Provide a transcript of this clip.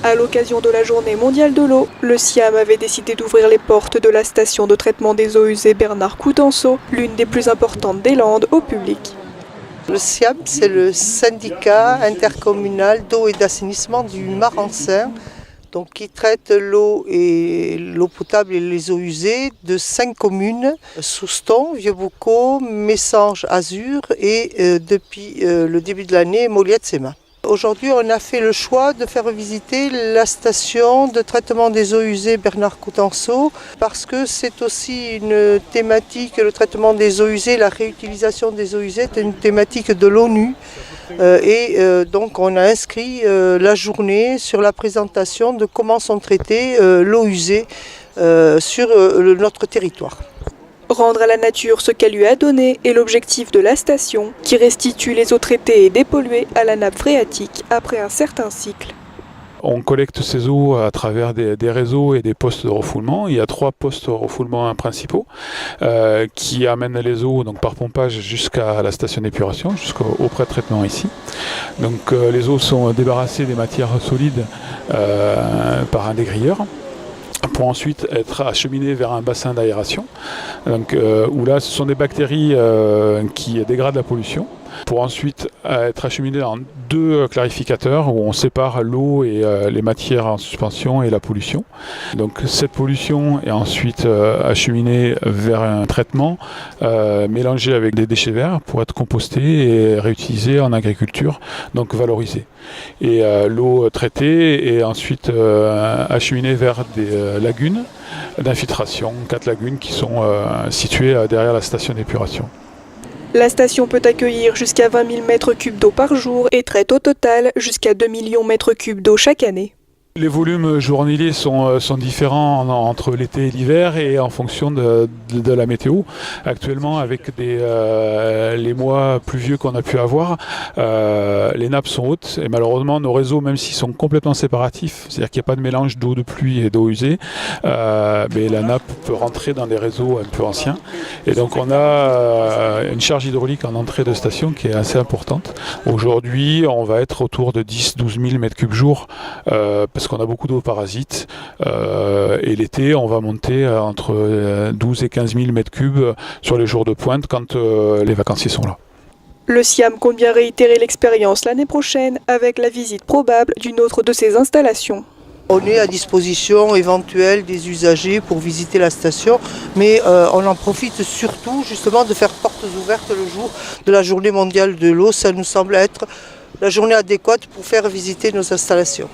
À l'occasion de la Journée mondiale de l'eau, le SIAM avait décidé d'ouvrir les portes de la station de traitement des eaux usées Bernard Coutanceau, l'une des plus importantes des Landes, au public. Le SIAM, c'est le syndicat intercommunal d'eau et d'assainissement du Marensin, donc qui traite l'eau potable et les eaux usées de 5 communes, Souston, Vieux-Boucau, Messanges, Azur et depuis le début de l'année, Moliette-Séma. Aujourd'hui, on a fait le choix de faire visiter la station de traitement des eaux usées Bernard Coutanceau parce que c'est aussi une thématique, le traitement des eaux usées, la réutilisation des eaux usées est une thématique de l'ONU. Donc on a inscrit la journée sur la présentation de comment sont traitées l'eau usée sur notre territoire. Rendre à la nature ce qu'elle lui a donné est l'objectif de la station, qui restitue les eaux traitées et dépolluées à la nappe phréatique après un certain cycle. On collecte ces eaux à travers des réseaux et des postes de refoulement. Il y a 3 postes de refoulement principaux qui amènent les eaux donc, par pompage jusqu'à la station d'épuration, jusqu'au pré-traitement ici. Donc les eaux sont débarrassées des matières solides par un dégrilleur, pour ensuite être acheminées vers un bassin d'aération, où là ce sont des bactéries qui dégradent la pollution, pour ensuite être acheminées dans 2 clarificateurs où on sépare l'eau et les matières en suspension et la pollution. Donc cette pollution est ensuite acheminée vers un traitement mélangé avec des déchets verts pour être compostée et réutilisée en agriculture, donc valorisée. Et l'eau traitée est ensuite acheminée vers des lagunes d'infiltration, 4 lagunes qui sont situées derrière la station d'épuration. La station peut accueillir jusqu'à 20 000 m3 d'eau par jour et traite au total jusqu'à 2 millions de m3 d'eau chaque année. Les volumes journaliers sont différents entre l'été et l'hiver et en fonction de la météo. Actuellement, avec les mois pluvieux qu'on a pu avoir, les nappes sont hautes et malheureusement nos réseaux, même s'ils sont complètement séparatifs, c'est-à-dire qu'il n'y a pas de mélange d'eau de pluie et d'eau usée, mais la nappe peut rentrer dans des réseaux un peu anciens. Et donc on a une charge hydraulique en entrée de station qui est assez importante. Aujourd'hui, on va être autour de 10-12 000 m3 jour parce qu'on a beaucoup d'eau parasite et l'été on va monter entre 12 et 15 000 m3 sur les jours de pointe quand les vacanciers sont là. Le SIAM compte bien réitérer l'expérience l'année prochaine avec la visite probable d'une autre de ses installations. On est à disposition éventuelle des usagers pour visiter la station, mais on en profite surtout justement de faire portes ouvertes le jour de la Journée mondiale de l'eau. Ça nous semble être la journée adéquate pour faire visiter nos installations.